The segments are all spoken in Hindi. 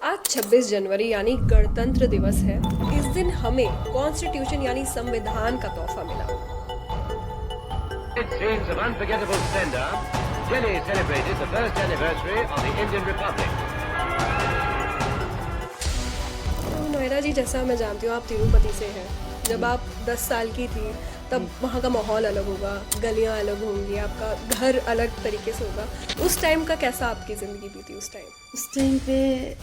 आज 26 जनवरी यानी गणतंत्र दिवस है। इस दिन हमें कॉन्स्टिट्यूशन यानी संविधान का तोहफा मिला। Scenes of unforgettable splendor, Delhi celebrated the first anniversary of the Indian Republic. तो नोएडा जी, जैसा मैं जानती हूँ आप तिरुपति से हैं। जब आप 10 साल की थी तब वहाँ का माहौल अलग होगा, गलियाँ अलग होंगी, आपका घर अलग तरीके से होगा। उस टाइम का कैसा आपकी ज़िंदगी बीती उस टाइम? उस टाइम पे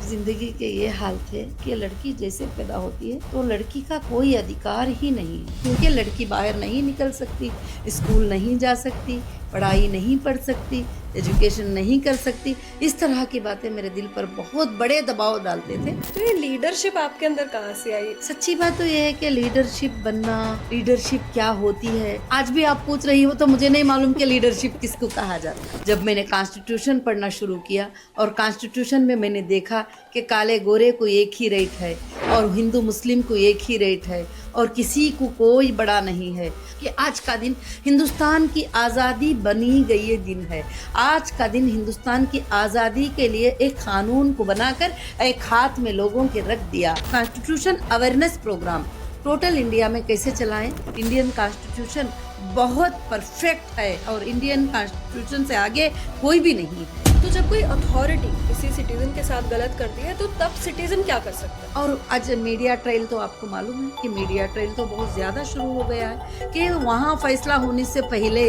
जिंदगी के ये हाल थे कि लड़की जैसे पैदा होती है तो लड़की का कोई अधिकार ही नहीं है, क्योंकि लड़की बाहर नहीं निकल सकती, स्कूल नहीं जा सकती, पढ़ाई नहीं पढ़ सकती, एजुकेशन नहीं कर सकती। इस तरह की बातें मेरे दिल पर बहुत बड़े दबाव डालते थे। तो ये लीडरशिप आपके अंदर कहाँ से आई? सच्ची बात तो ये है कि लीडरशिप बनना, लीडरशिप क्या होती है, आज भी आप पूछ रही हो तो मुझे नहीं मालूम कि लीडरशिप किसको कहा जाता है। जब मैंने कॉन्स्टिट्यूशन पढ़ना शुरू किया और कॉन्स्टिट्यूशन में मैंने देखा कि काले गोरे को एक ही रेट है और हिंदू मुस्लिम को एक ही रेट है और किसी को कोई बड़ा नहीं है, कि आज का दिन हिंदुस्तान की आज़ादी बनी गई ये दिन है। आज का दिन हिंदुस्तान की आज़ादी के लिए एक कानून को बनाकर एक हाथ में लोगों के रख दिया। Constitution awareness programme total India में कैसे चलाएं? इंडियन कॉन्स्टिट्यूशन बहुत परफेक्ट है और इंडियन कॉन्स्टिट्यूशन से आगे कोई भी नहीं है। तो जब कोई अथॉरिटी किसी सिटीजन के साथ गलत करती है तो तब सिटीजन क्या कर सकता है? और आज मीडिया ट्रायल तो आपको मालूम है कि मीडिया ट्रायल तो बहुत ज़्यादा शुरू हो गया है कि वहाँ फैसला होने से पहले,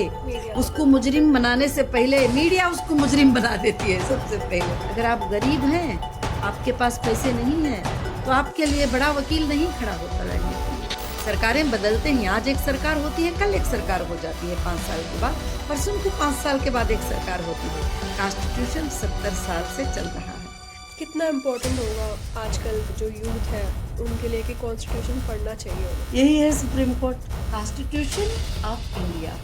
उसको मुजरिम बनाने से पहले मीडिया उसको मुजरिम बना देती है सबसे पहले। अगर आप गरीब हैं, आपके पास पैसे नहीं हैं, तो आपके लिए बड़ा वकील नहीं खड़ा होता लड़ने के लिए। सरकारें बदलते हैं, आज एक सरकार होती है, कल एक सरकार हो जाती है, 5 साल के बाद, परसों को 5 साल के बाद एक सरकार होती है। कॉन्स्टिट्यूशन 70 साल से चल रहा है। कितना इम्पोर्टेंट होगा आजकल जो यूथ है उनके लिए कि कॉन्स्टिट्यूशन पढ़ना चाहिए? यही है supreme court, constitution of India.